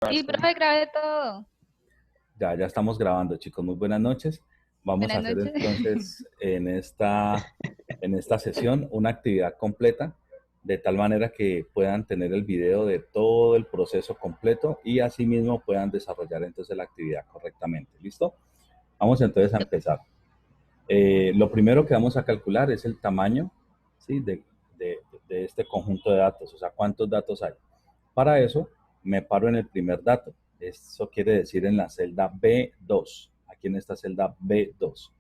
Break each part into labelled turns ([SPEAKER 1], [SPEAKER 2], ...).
[SPEAKER 1] Y profe, grabé todo.
[SPEAKER 2] Ya estamos grabando, chicos. Muy buenas noches. Vamos a
[SPEAKER 1] Buenas
[SPEAKER 2] hacer
[SPEAKER 1] noches.
[SPEAKER 2] entonces en esta sesión una actividad completa, de tal manera que puedan tener el video de todo el proceso completo y asimismo puedan desarrollar entonces la actividad correctamente. ¿Listo? Vamos entonces a empezar. Lo primero que vamos a calcular es el tamaño, ¿sí? de este conjunto de datos, o sea, cuántos datos hay. Para eso, me paro en el primer dato. Eso quiere decir en la celda B2, aquí en esta celda B2.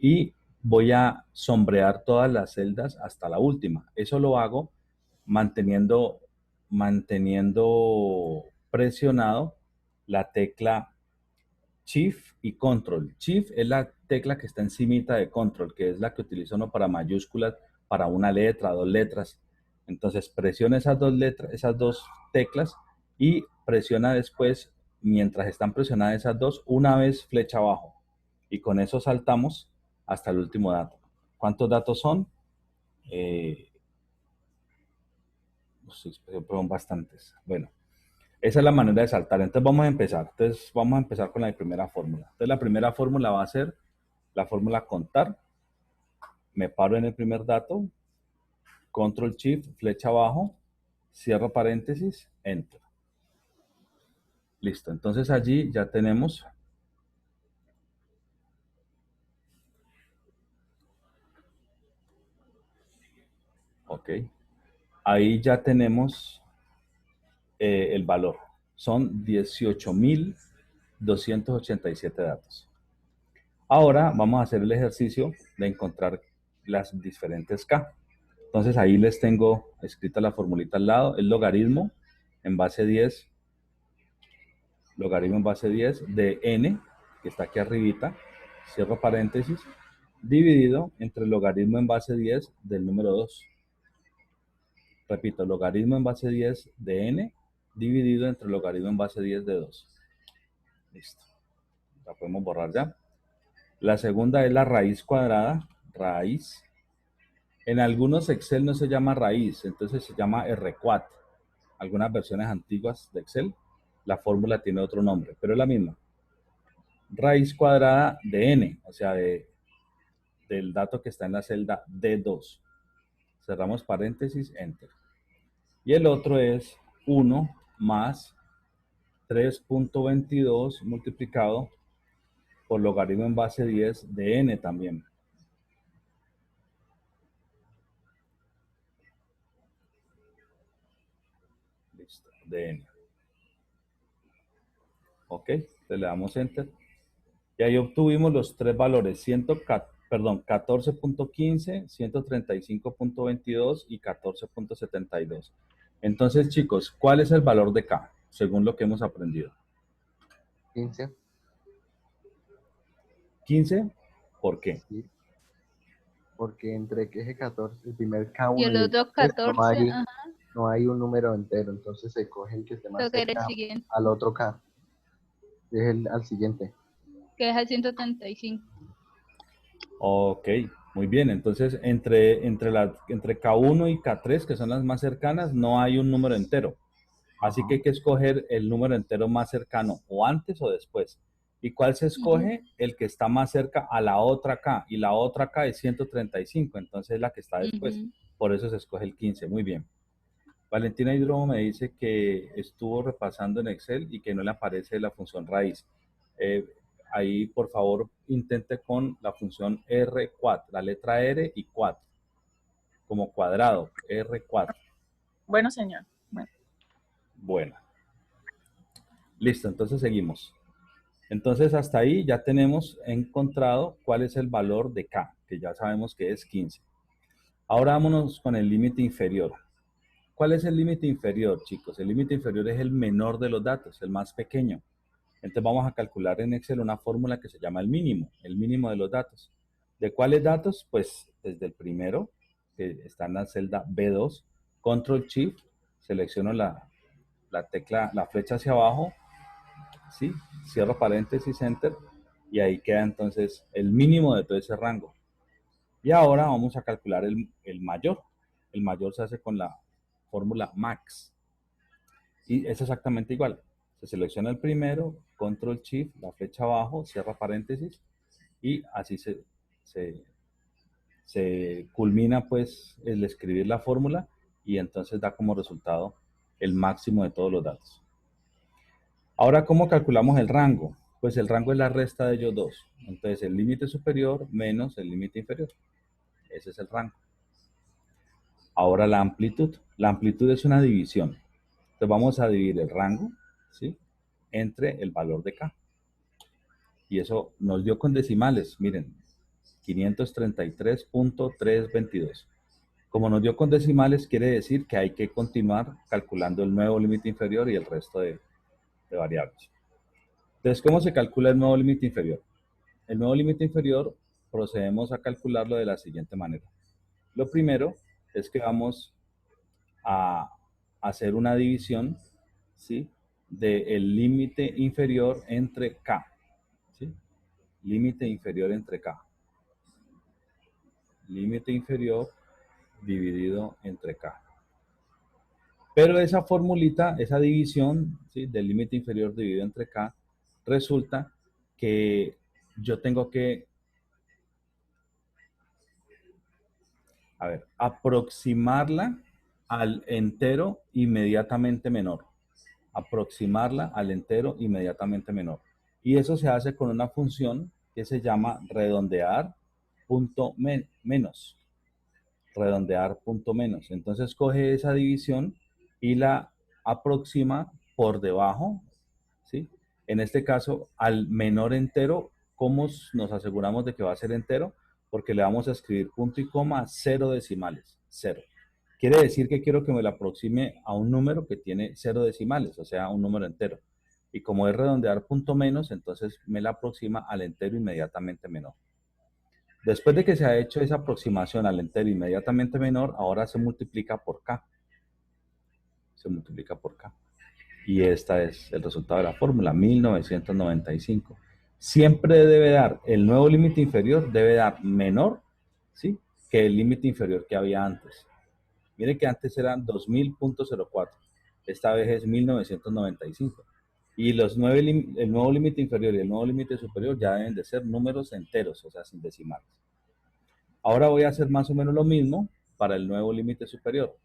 [SPEAKER 2] Y voy a sombrear todas las celdas hasta la última. Eso lo hago manteniendo presionado la tecla Shift y Control. Shift es la tecla que está encimita de Control, que es la que utilizo uno para mayúsculas, para una letra, dos letras. Entonces presiona esas dos letras, esas dos teclas y presiona después, mientras están presionadas esas dos, una vez flecha abajo. Y con eso saltamos hasta el último dato. ¿Cuántos datos son? Son bastantes. Bueno, esa es la manera de saltar. Entonces vamos a empezar. Entonces vamos a empezar con la primera fórmula. Entonces la primera fórmula va a ser la fórmula contar. Me paro en el primer dato, control shift, flecha abajo, cierro paréntesis, enter. Listo. Entonces allí ya tenemos ok. Ahí ya tenemos el valor. Son 18.287 datos. Ahora vamos a hacer el ejercicio de encontrar las diferentes K. Entonces ahí les tengo escrita la formulita al lado, el logaritmo en base 10, logaritmo en base 10 de n, que está aquí arribita, cierro paréntesis, dividido entre el logaritmo en base 10 del número 2. Repito, logaritmo en base 10 de n dividido entre el logaritmo en base 10 de 2. Listo. La podemos borrar ya. La segunda es la raíz cuadrada, raíz. En algunos Excel no se llama raíz, entonces se llama R4. Algunas versiones antiguas de Excel, la fórmula tiene otro nombre, pero es la misma. Raíz cuadrada de n, o sea, del dato que está en la celda D2. Cerramos paréntesis, enter. Y el otro es 1 más 3.22 multiplicado por logaritmo en base 10 de n también. Listo, de n. Ok, le damos enter. Y ahí obtuvimos los tres valores, 14.15, 135.22 y 14.72. Entonces, chicos, ¿cuál es el valor de K, según lo que hemos aprendido?
[SPEAKER 3] 15.
[SPEAKER 2] 15, ¿por qué?
[SPEAKER 3] Sí, porque entre que eje 14, el primer
[SPEAKER 1] Y
[SPEAKER 3] K1
[SPEAKER 1] el
[SPEAKER 3] y el
[SPEAKER 1] otro
[SPEAKER 3] K3
[SPEAKER 1] 14, ajá,
[SPEAKER 3] no hay un número entero, entonces se coge el que esté más
[SPEAKER 1] lo que era el
[SPEAKER 3] cerca
[SPEAKER 1] siguiente,
[SPEAKER 3] al otro K, que es al siguiente.
[SPEAKER 1] que es el 135.
[SPEAKER 2] Ok, muy bien. Entonces, entre K1 y K3, que son las más cercanas, no hay un número entero. Así que hay que escoger el número entero más cercano, o antes o después. ¿Y cuál se escoge? El que está más cerca a la otra K. Y la otra K es 135, entonces es la que está después. Por eso se escoge el 15. Muy bien. Valentina Hidromo me dice que estuvo repasando en Excel y que no le aparece la función raíz. Eh, Ahí, por favor, intente con la función R4, la letra R y 4, como cuadrado, R4.
[SPEAKER 4] Bueno, señor.
[SPEAKER 2] Bueno, listo, entonces seguimos. Entonces hasta ahí ya tenemos encontrado cuál es el valor de K, que ya sabemos que es 15. Ahora vámonos con el límite inferior. ¿Cuál es el límite inferior, chicos? El límite inferior es el menor de los datos, el más pequeño. Entonces vamos a calcular en Excel una fórmula que se llama el mínimo de los datos. ¿De cuáles datos? Pues desde el primero, que está en la celda B2, Control Shift, selecciono la tecla, la flecha hacia abajo, ¿sí? Cierro paréntesis, enter, y ahí queda entonces el mínimo de todo ese rango. Y ahora vamos a calcular el mayor. El mayor se hace con la fórmula max. Y es exactamente igual. Se selecciona el primero, control shift, la flecha abajo, cierra paréntesis y así se culmina pues el escribir la fórmula y entonces da como resultado el máximo de todos los datos. Ahora, ¿cómo calculamos el rango? Pues el rango es la resta de ellos dos. Entonces, el límite superior menos el límite inferior. Ese es el rango. Ahora la amplitud. La amplitud es una división. Entonces, vamos a dividir el rango, ¿sí?, entre el valor de K. Y eso nos dio con decimales. Miren, 533.322. Como nos dio con decimales, quiere decir que hay que continuar calculando el nuevo límite inferior y el resto de variables. Entonces, ¿cómo se calcula el nuevo límite inferior? El nuevo límite inferior procedemos a calcularlo de la siguiente manera. Lo primero es que vamos a hacer una división, ¿sí?, del límite inferior entre K. ¿Sí? Límite inferior entre K. Límite inferior dividido entre K. Pero esa formulita, esa división, ¿sí?, del límite inferior dividido entre K, resulta que yo tengo que, aproximarla al entero inmediatamente menor. Aproximarla al entero inmediatamente menor. Y eso se hace con una función que se llama redondear punto menos. Redondear punto menos. Entonces coge esa división y la aproxima por debajo, ¿sí? En este caso, al menor entero. ¿Cómo nos aseguramos de que va a ser entero? Porque le vamos a escribir punto y coma, 0 decimales, 0. Quiere decir que quiero que me lo aproxime a un número que tiene 0 decimales, o sea, un número entero. Y como es redondear punto menos, entonces me la aproxima al entero inmediatamente menor. Después de que se ha hecho esa aproximación al entero inmediatamente menor, ahora se multiplica por K. Se multiplica por K. Y este es el resultado de la fórmula, 1995. Siempre debe dar, el nuevo límite inferior debe dar menor, ¿sí?, que el límite inferior que había antes. Miren que antes eran 2000.04. Esta vez es 1995. Y el nuevo límite inferior y el nuevo límite superior ya deben de ser números enteros, o sea, sin decimales. Ahora voy a hacer más o menos lo mismo para el nuevo límite superior.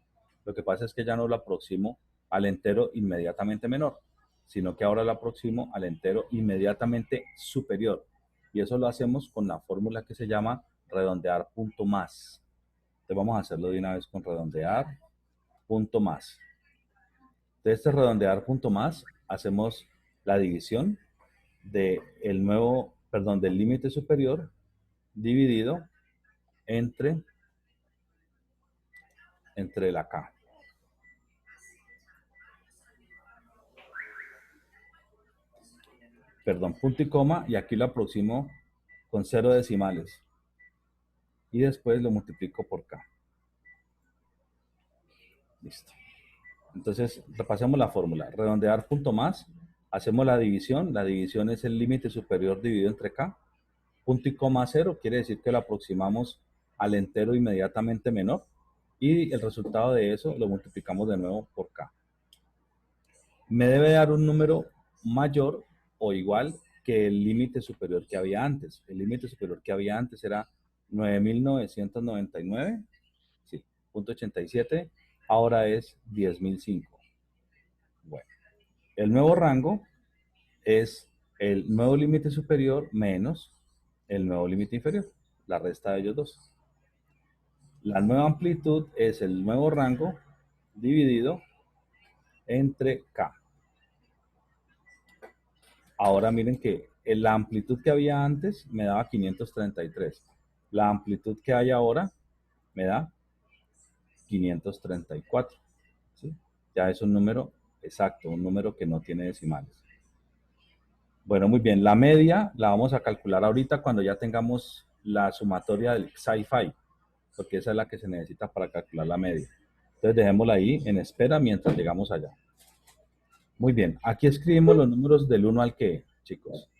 [SPEAKER 2] Lo que pasa es que ya no lo aproximo al entero inmediatamente menor, sino que ahora lo aproximo al entero inmediatamente superior. Y eso lo hacemos con la fórmula que se llama redondear punto más. Entonces vamos a hacerlo de una vez con redondear punto más. De este redondear punto más, hacemos la división del límite superior dividido entre la K. Perdón, punto y coma, y aquí lo aproximo con 0 decimales. Y después lo multiplico por K. Listo. Entonces, repasemos la fórmula. Redondear punto más, hacemos la división. La división es el límite superior dividido entre K. Punto y coma 0 quiere decir que lo aproximamos al entero inmediatamente menor. Y el resultado de eso lo multiplicamos de nuevo por K. Me debe dar un número mayor o igual que el límite superior que había antes. El límite superior que había antes era 9.999, sí, .87, ahora es 10.005. Bueno, el nuevo rango es el nuevo límite superior menos el nuevo límite inferior, la resta de ellos dos. La nueva amplitud es el nuevo rango dividido entre K. Ahora miren que la amplitud que había antes me daba 533. La amplitud que hay ahora me da 534. ¿Sí? Ya es un número exacto, un número que no tiene decimales. Bueno, muy bien. La media la vamos a calcular ahorita cuando ya tengamos la sumatoria del Sci-Fi, porque esa es la que se necesita para calcular la media. Entonces dejémosla ahí en espera mientras llegamos allá. Muy bien. Aquí escribimos los números del 1 al ¿qué, chicos?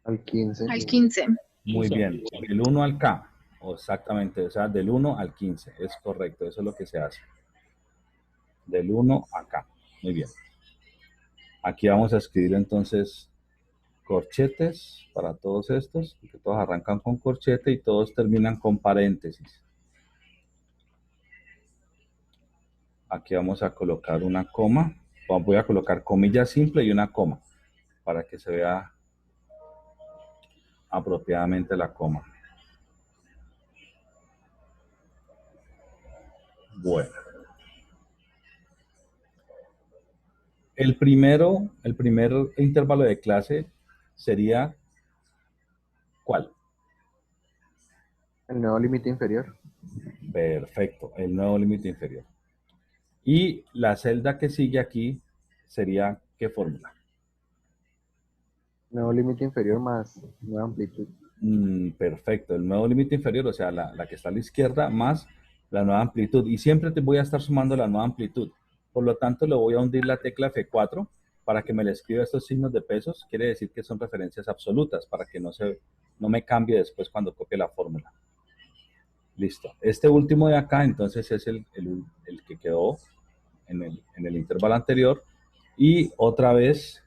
[SPEAKER 3] Al 15.
[SPEAKER 1] Al 15.
[SPEAKER 2] Muy bien. Del 1 al K. Exactamente. O sea, del 1 al 15. Es correcto. Eso es lo que se hace. Del 1 a K. Muy bien. Aquí vamos a escribir entonces corchetes para todos estos, porque todos arrancan con corchete y todos terminan con paréntesis. Aquí vamos a colocar una coma. Voy a colocar comilla simple y una coma para que se vea apropiadamente la coma. Bueno. El primer intervalo de clase sería ¿cuál?
[SPEAKER 3] El nuevo límite inferior.
[SPEAKER 2] Perfecto, el nuevo límite inferior. Y la celda que sigue aquí sería ¿qué fórmula?
[SPEAKER 3] Nuevo límite inferior más nueva amplitud.
[SPEAKER 2] Perfecto, el nuevo límite inferior, o sea, la que está a la izquierda más la nueva amplitud. Y siempre te voy a estar sumando la nueva amplitud. Por lo tanto, le voy a hundir la tecla F4 para que me le escriba estos signos de pesos. Quiere decir que son referencias absolutas para que no me cambie después cuando copie la fórmula. Listo. Este último de acá, entonces, es el que quedó en el intervalo anterior. Y otra vez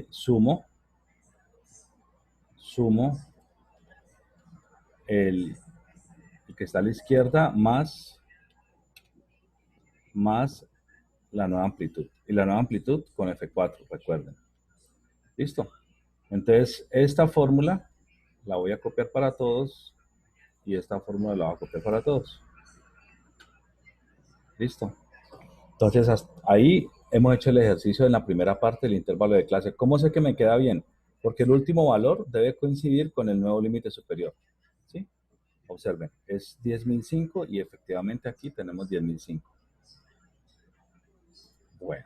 [SPEAKER 2] sumo el que está a la izquierda más la nueva amplitud. Y la nueva amplitud con F4, recuerden. ¿Listo? Entonces, esta fórmula la voy a copiar para todos y esta fórmula la voy a copiar para todos. ¿Listo? Entonces, hasta ahí hemos hecho el ejercicio en la primera parte del intervalo de clase. ¿Cómo sé que me queda bien? Porque el último valor debe coincidir con el nuevo límite superior. ¿Sí? Observen, es 10.005 y efectivamente aquí tenemos 10.005. Bueno.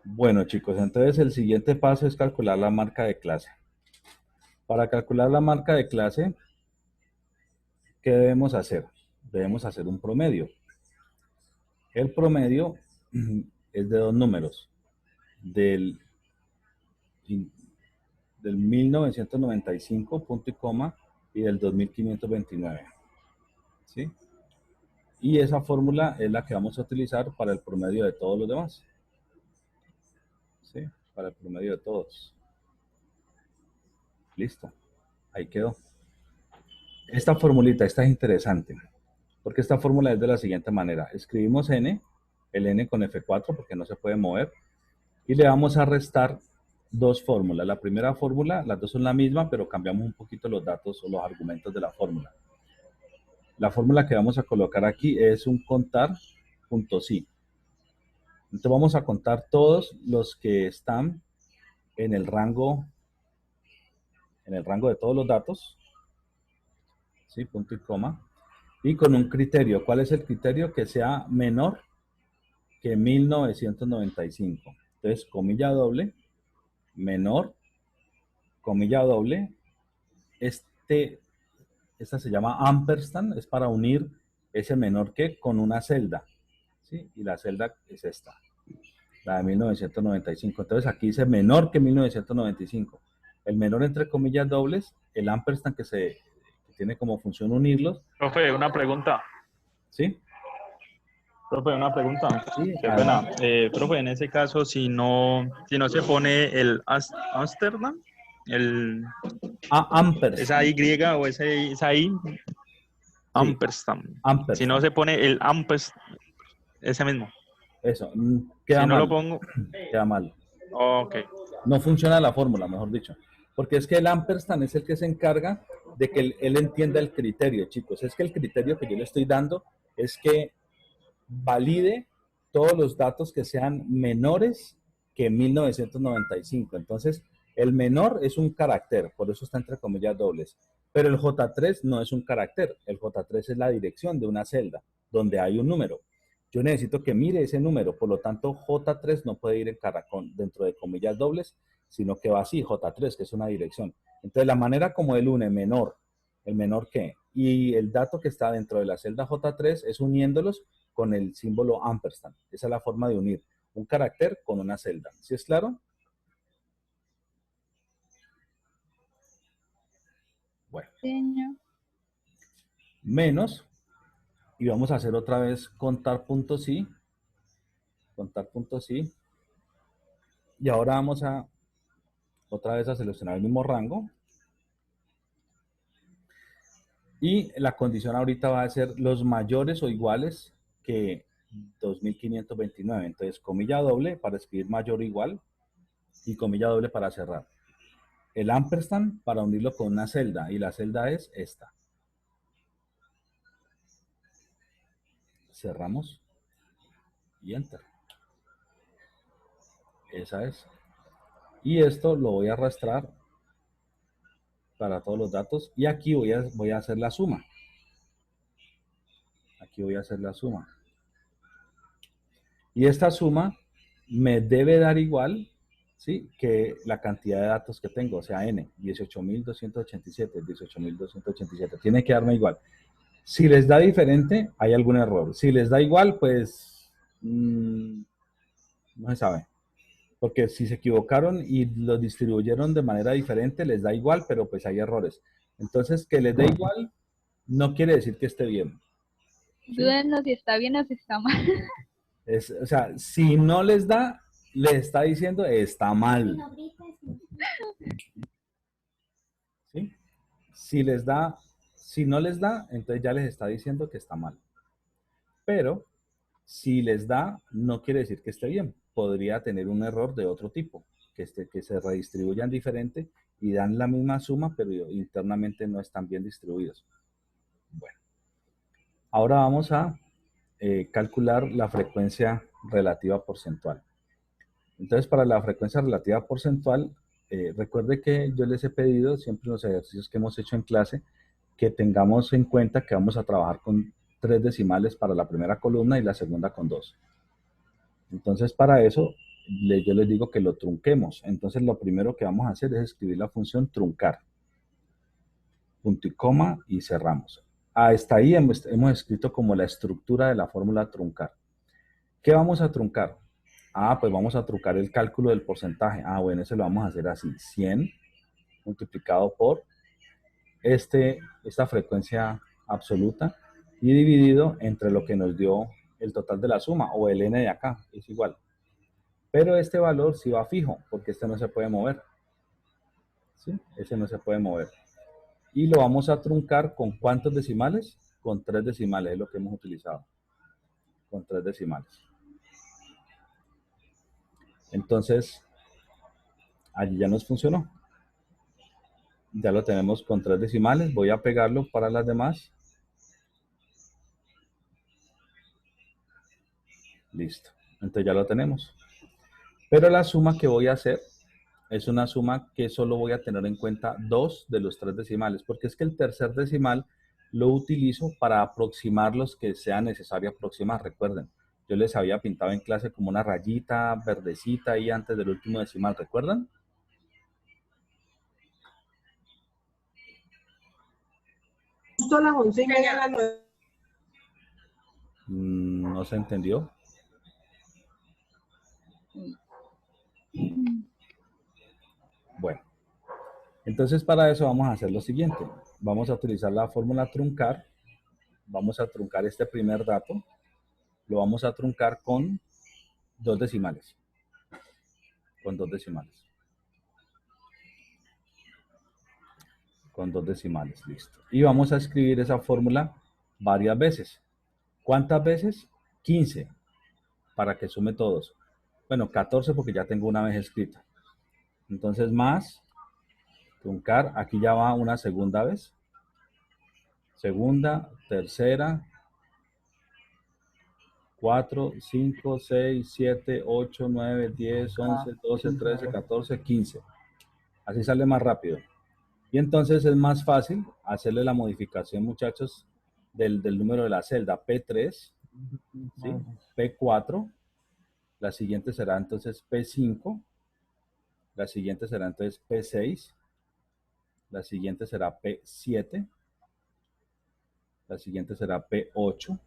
[SPEAKER 2] Bueno, chicos, entonces el siguiente paso es calcular la marca de clase. Para calcular la marca de clase, ¿qué debemos hacer? Debemos hacer un promedio. El promedio es de dos números, del 1995, punto y coma, y del 2529. ¿Sí? Y esa fórmula es la que vamos a utilizar para el promedio de todos los demás. ¿Sí? Para el promedio de todos. Listo. Ahí quedó. Esta formulita, esta es interesante, porque esta fórmula es de la siguiente manera. Escribimos n, el n con F4 porque no se puede mover, y le vamos a restar dos fórmulas. La primera fórmula, las dos son la misma, pero cambiamos un poquito los datos o los argumentos de la fórmula. La fórmula que vamos a colocar aquí es un contar punto sí. Entonces vamos a contar todos los que están en el rango de todos los datos, ¿sí? Punto y coma, y con un criterio. ¿Cuál es el criterio? Que sea menor que 1995. Entonces, comilla doble, menor, comilla doble, esta se llama ampersand, es para unir ese menor que con una celda, ¿sí? Y la celda es esta, la de 1995. Entonces aquí dice menor que 1995. El menor entre comillas dobles, el ampersand que tiene como función unirlos.
[SPEAKER 4] Profe, una pregunta.
[SPEAKER 2] ¿Sí?
[SPEAKER 4] Profe, una pregunta.
[SPEAKER 2] Sí,
[SPEAKER 4] Qué pena. Profe, en ese caso, si no se pone el Amsterdam,
[SPEAKER 2] ampersand.
[SPEAKER 4] esa Y o esa I, Ampersand.
[SPEAKER 2] Ampersand.
[SPEAKER 4] Si no se pone el Ampersand, ese mismo.
[SPEAKER 2] Eso, queda
[SPEAKER 4] si no
[SPEAKER 2] mal.
[SPEAKER 4] lo pongo,
[SPEAKER 2] queda mal.
[SPEAKER 4] Ok.
[SPEAKER 2] No funciona la fórmula, mejor dicho. Porque es que el ampersand es el que se encarga de que él entienda el criterio, chicos. Es que el criterio que yo le estoy dando es que valide todos los datos que sean menores que 1995. Entonces, el menor es un carácter, por eso está entre comillas dobles. Pero el J3 no es un carácter. El J3 es la dirección de una celda donde hay un número. Yo necesito que mire ese número, por lo tanto J3 no puede ir dentro de comillas dobles, sino que va así, J3, que es una dirección. Entonces la manera como él une menor, el menor que, y el dato que está dentro de la celda J3 es uniéndolos con el símbolo ampersand. Esa es la forma de unir un carácter con una celda. ¿Sí es claro? Bueno.
[SPEAKER 1] Señor.
[SPEAKER 2] Menos, y vamos a hacer otra vez contar puntos y, y ahora vamos a otra vez a seleccionar el mismo rango, y la condición ahorita va a ser los mayores o iguales que 2529. Entonces, comilla doble para escribir mayor o igual, y comilla doble para cerrar. El ampersand para unirlo con una celda, y la celda es esta. Cerramos y enter. Esa es. Y esto lo voy a arrastrar para todos los datos, y aquí voy a hacer la suma. Aquí voy a hacer la suma. Y esta suma me debe dar igual, ¿sí?, que la cantidad de datos que tengo, o sea, n, 18.287, 18.287. Tiene que darme igual. Si les da diferente, hay algún error. Si les da igual, pues no se sabe. Porque si se equivocaron y lo distribuyeron de manera diferente, les da igual, pero pues hay errores. Entonces, que les dé igual no quiere decir que esté bien. ¿Sí?
[SPEAKER 1] Dúdenos si está bien o si está mal.
[SPEAKER 2] O sea, si no les da, les está diciendo está mal. ¿Sí? Si les da, si no les da, entonces ya les está diciendo que está mal. Pero si les da, no quiere decir que esté bien. Podría tener un error de otro tipo, que se redistribuyan diferente y dan la misma suma, pero internamente no están bien distribuidos. Bueno, ahora vamos a calcular la frecuencia relativa porcentual. Entonces, para la frecuencia relativa porcentual, recuerde que yo les he pedido siempre en los ejercicios que hemos hecho en clase que tengamos en cuenta que vamos a trabajar con 3 decimales para la primera columna y la segunda con 2. Entonces, para eso, yo les digo que lo trunquemos. Entonces, lo primero que vamos a hacer es escribir la función truncar. Punto y coma y cerramos. Hasta ahí hemos escrito como la estructura de la fórmula truncar. ¿Qué vamos a truncar? Pues vamos a truncar el cálculo del porcentaje. Bueno, eso lo vamos a hacer así. 100 multiplicado por esta frecuencia absoluta y dividido entre lo que nos dio el total de la suma, o el n de acá, es igual. Pero este valor sí va fijo, porque este no se puede mover. ¿Sí? Ese no se puede mover. Y lo vamos a truncar con ¿cuántos decimales? Con 3 decimales, es lo que hemos utilizado. Con 3 decimales. Entonces, allí ya nos funcionó. Ya lo tenemos con 3 decimales. Voy a pegarlo para las demás. Listo. Entonces ya lo tenemos. Pero la suma que voy a hacer es una suma que solo voy a tener en cuenta 2 de los 3 decimales, porque es que el tercer decimal lo utilizo para aproximar los que sea necesario aproximar. Recuerden, yo les había pintado en clase como una rayita verdecita ahí antes del último decimal, ¿recuerdan?
[SPEAKER 5] Justo a las 11:30 de la noche.
[SPEAKER 2] ¿No se entendió? Bueno, entonces para eso vamos a hacer lo siguiente. Vamos a utilizar la fórmula truncar. Vamos a truncar este primer dato. Lo vamos a truncar con 2 decimales. Con 2 decimales. Con 2 decimales, listo. Y vamos a escribir esa fórmula varias veces. ¿Cuántas veces? 15, para que sume todos. Bueno, 14 porque ya tengo una vez escrita. Entonces más, truncar, aquí ya va una segunda vez. Segunda, tercera, 4, 5, 6, 7, 8, 9, 10, 11, 12, 13, 14, 15. Así sale más rápido. Y entonces es más fácil hacerle la modificación, muchachos, del número de la celda P3, ¿sí? P4, la siguiente será entonces P5, la siguiente será entonces P6, la siguiente será P7, la siguiente será P8,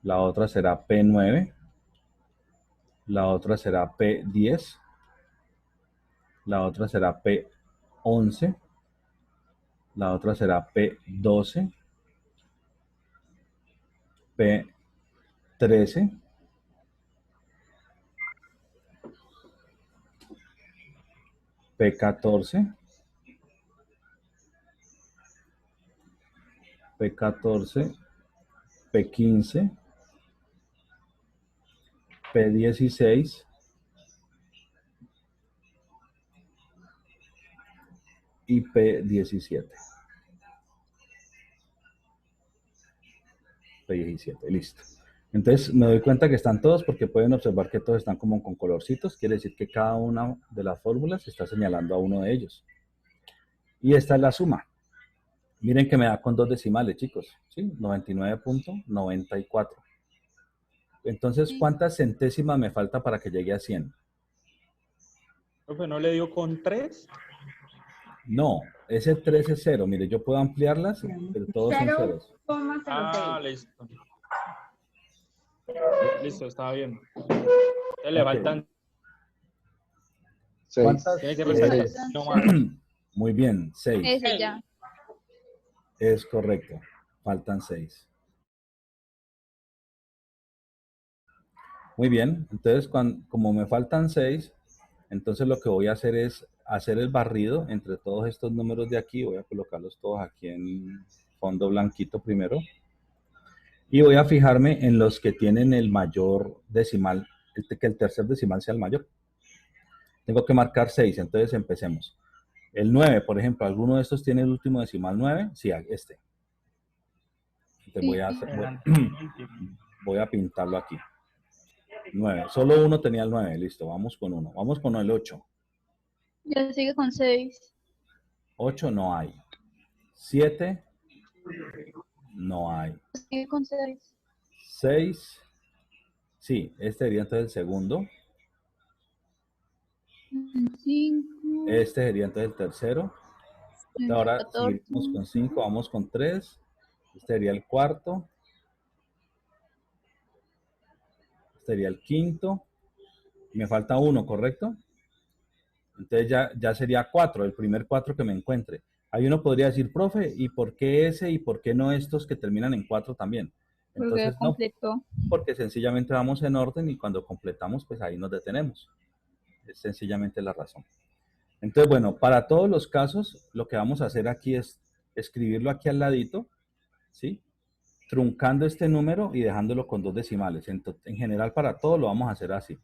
[SPEAKER 2] la otra será P9, la otra será P10, la otra será P11, la otra será P12, P13, P14, P14, P15, P16 y P17. P17, listo. Entonces me doy cuenta que están todos porque pueden observar que todos están como con colorcitos. Quiere decir que cada una de las fórmulas está señalando a uno de ellos. Y esta es la suma. Miren que me da con 2 decimales, chicos. ¿Sí? 99.94. Entonces, ¿cuántas centésimas me falta para que llegue a 100?
[SPEAKER 4] Profe, ¿no le dio con 3?
[SPEAKER 2] No, ese 3 es 0. Mire, yo puedo ampliarlas, pero todos son ceros.
[SPEAKER 5] 0,06.
[SPEAKER 4] Ah, listo. Listo, estaba bien. Entonces le
[SPEAKER 2] Ok.
[SPEAKER 4] faltan,
[SPEAKER 3] 6.
[SPEAKER 2] ¿Cuántas?
[SPEAKER 4] tiene que restar no más.
[SPEAKER 2] Muy bien, 6.
[SPEAKER 1] Ese ya.
[SPEAKER 2] Es correcto. Faltan 6. Muy bien. Entonces, como me faltan 6, entonces lo que voy a hacer es hacer el barrido entre todos estos números de aquí. Voy a colocarlos todos aquí en fondo blanquito primero. Y voy a fijarme en los que tienen el mayor decimal, que el tercer decimal sea el mayor. Tengo que marcar 6, entonces empecemos. El 9, por ejemplo, ¿alguno de estos tiene el último decimal 9? Sí, este. Entonces voy a pintarlo aquí. 9. Solo uno tenía el 9, listo, vamos con uno. Vamos con el 8.
[SPEAKER 1] Ya sigue con 6.
[SPEAKER 2] 8 no hay. 7 no hay.
[SPEAKER 1] Sigue con 6.
[SPEAKER 2] 6, sí, este sería entonces el segundo.
[SPEAKER 1] 5.
[SPEAKER 2] Este sería entonces el tercero. Ahora
[SPEAKER 1] 14.
[SPEAKER 2] seguimos con 5, vamos con 3. Este sería el cuarto. Este sería el quinto. Me falta uno, ¿correcto? Entonces ya sería 4, el primer 4 que me encuentre. Ahí uno podría decir, profe, ¿y por qué ese y por qué no estos que terminan en 4 también?
[SPEAKER 1] Porque
[SPEAKER 2] Entonces, no,
[SPEAKER 1] completó.
[SPEAKER 2] porque sencillamente vamos en orden y cuando completamos, pues ahí nos detenemos. Es sencillamente la razón. Entonces, bueno, para todos los casos, lo que vamos a hacer aquí es escribirlo aquí al ladito, ¿sí? Truncando este número y dejándolo con 2 decimales. En general, para todo lo vamos a hacer así.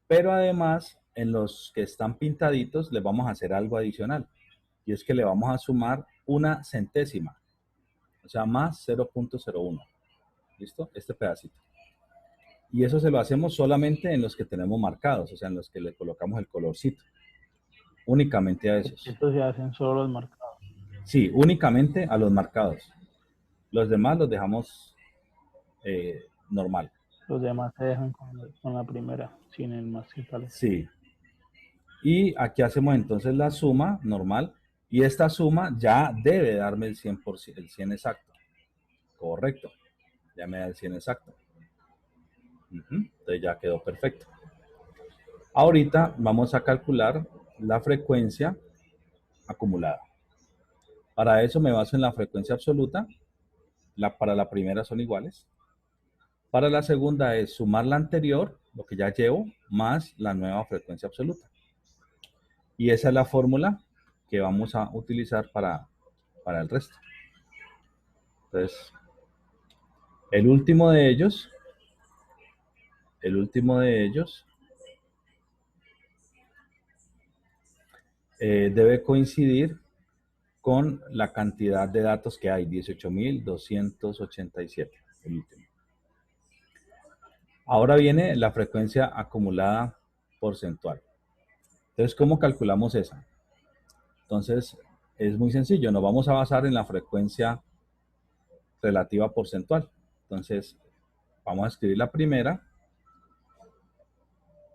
[SPEAKER 2] Pero además, en los que están pintaditos, les vamos a hacer algo adicional. Y es que le vamos a sumar una centésima. O sea, más 0.01. ¿Listo? Este pedacito. Y eso se lo hacemos solamente en los que tenemos marcados, o sea, en los que le colocamos el colorcito. Únicamente a esos.
[SPEAKER 6] Estos se hacen solo los marcados.
[SPEAKER 2] Sí, únicamente a los marcados. Los demás los dejamos normal.
[SPEAKER 6] Los demás se dejan con la primera, sin el más que tal.
[SPEAKER 2] Sí. Y aquí hacemos entonces la suma normal. Y esta suma ya debe darme el 100%, el 100 exacto. Correcto. Ya me da el 100 exacto. Entonces ya quedó perfecto. Ahorita vamos a calcular la frecuencia acumulada. Para eso me baso en la frecuencia absoluta. Para la primera son iguales. Para la segunda es sumar la anterior, lo que ya llevo, más la nueva frecuencia absoluta. Y esa es la fórmula que vamos a utilizar para el resto. Entonces, el último de ellos debe coincidir con la cantidad de datos que hay, 18.287, el último. Ahora viene la frecuencia acumulada porcentual. Entonces, ¿cómo calculamos esa? Entonces, es muy sencillo, nos vamos a basar en la frecuencia relativa porcentual. Entonces, vamos a escribir la primera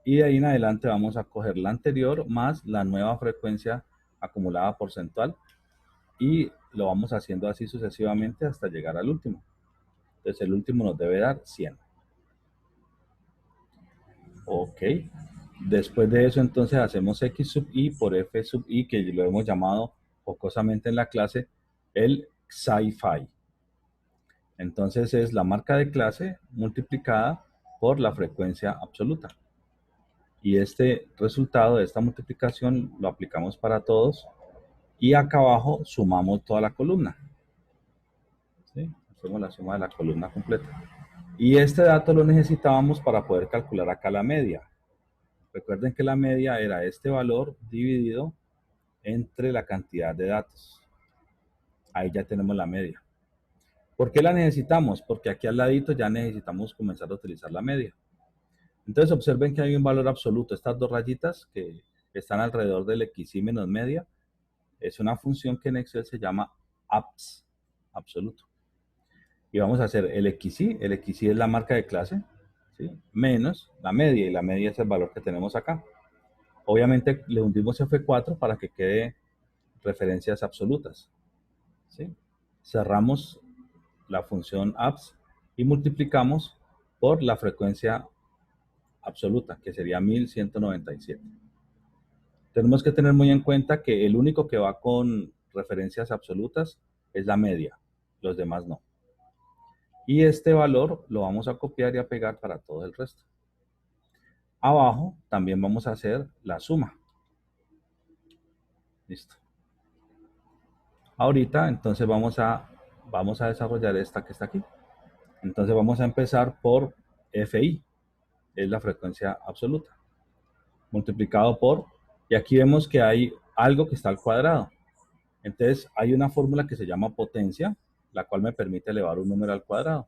[SPEAKER 2] y de ahí en adelante vamos a coger la anterior más la nueva frecuencia acumulada porcentual y lo vamos haciendo así sucesivamente hasta llegar al último. Entonces el último nos debe dar 100. Ok. Después de eso, entonces hacemos X sub I por F sub I, que lo hemos llamado jocosamente en la clase el Xi-Phi. Entonces es la marca de clase multiplicada por la frecuencia absoluta. Y este resultado de esta multiplicación lo aplicamos para todos. Y acá abajo sumamos toda la columna. ¿Sí? Hacemos la suma de la columna completa. Y este dato lo necesitábamos para poder calcular acá la media. Recuerden que la media era este valor dividido entre la cantidad de datos. Ahí ya tenemos la media. ¿Por qué la necesitamos? Porque aquí al ladito ya necesitamos comenzar a utilizar la media. Entonces observen que hay un valor absoluto. Estas dos rayitas que están alrededor del XY menos media es una función que en Excel se llama abs, absoluto. Y vamos a hacer el XY es la marca de clase, ¿sí? Menos la media, y la media es el valor que tenemos acá. Obviamente le hundimos F4 para que quede referencias absolutas, ¿sí? Cerramos la función abs y multiplicamos por la frecuencia absoluta, que sería 1197. Tenemos que tener muy en cuenta que el único que va con referencias absolutas es la media, los demás no. Y este valor lo vamos a copiar y a pegar para todo el resto. Abajo también vamos a hacer la suma. Listo. Ahorita entonces vamos a desarrollar esta que está aquí. Entonces vamos a empezar por FI, es la frecuencia absoluta, multiplicado por, y aquí vemos que hay algo que está al cuadrado. Entonces hay una fórmula que se llama potencia, la cual me permite elevar un número al cuadrado.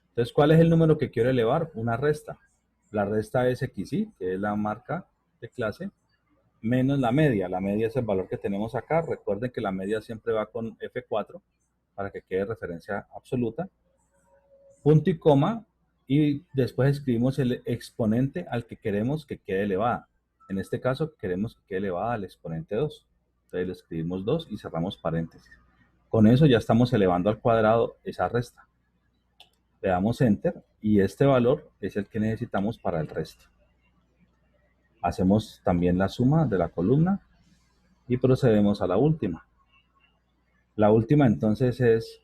[SPEAKER 2] Entonces, ¿cuál es el número que quiero elevar? Una resta. La resta es XY, que es la marca de clase, menos la media. La media es el valor que tenemos acá. Recuerden que la media siempre va con F4 para que quede referencia absoluta. Punto y coma, y después escribimos el exponente al que queremos que quede elevada. En este caso, queremos que quede elevada al exponente 2. Entonces le escribimos 2 y cerramos paréntesis. Con eso ya estamos elevando al cuadrado esa resta. Le damos Enter y este valor es el que necesitamos para el resto. Hacemos también la suma de la columna y procedemos a la última. La última entonces es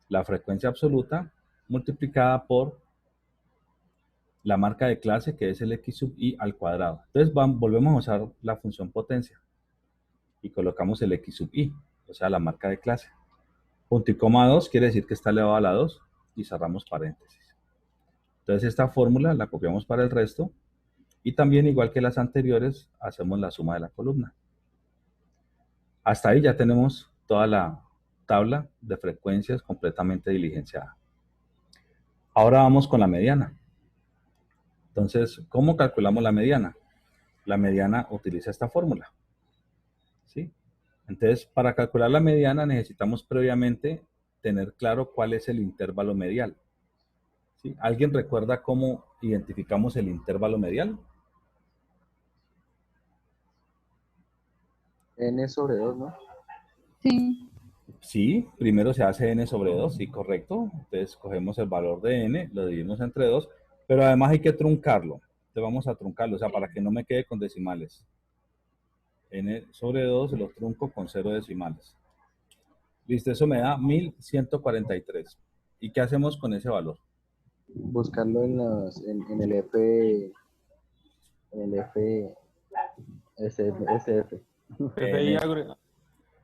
[SPEAKER 2] la frecuencia absoluta multiplicada por la marca de clase, que es el X sub I al cuadrado. Entonces volvemos a usar la función potencia y colocamos el X sub I, o sea, la marca de clase. Punto y coma 2 quiere decir que está elevado a la 2 y cerramos paréntesis. Entonces esta fórmula la copiamos para el resto y también, igual que las anteriores, hacemos la suma de la columna. Hasta ahí ya tenemos toda la tabla de frecuencias completamente diligenciada. Ahora vamos con la mediana. Entonces, ¿cómo calculamos la mediana? La mediana utiliza esta fórmula, ¿sí? Entonces, para calcular la mediana necesitamos previamente tener claro cuál es el intervalo medial, ¿sí? ¿Alguien recuerda cómo identificamos el intervalo medial?
[SPEAKER 3] N sobre 2, ¿no?
[SPEAKER 1] Sí.
[SPEAKER 2] Sí, primero se hace n sobre 2, sí, correcto. Entonces cogemos el valor de n, lo dividimos entre 2, pero además hay que truncarlo. Entonces vamos a truncarlo, o sea, para que no me quede con decimales. N sobre 2 lo trunco con 0 decimales. Listo, eso me da 1143. ¿Y qué hacemos con ese valor?
[SPEAKER 3] Buscarlo en el F, SF.
[SPEAKER 6] FI agregado.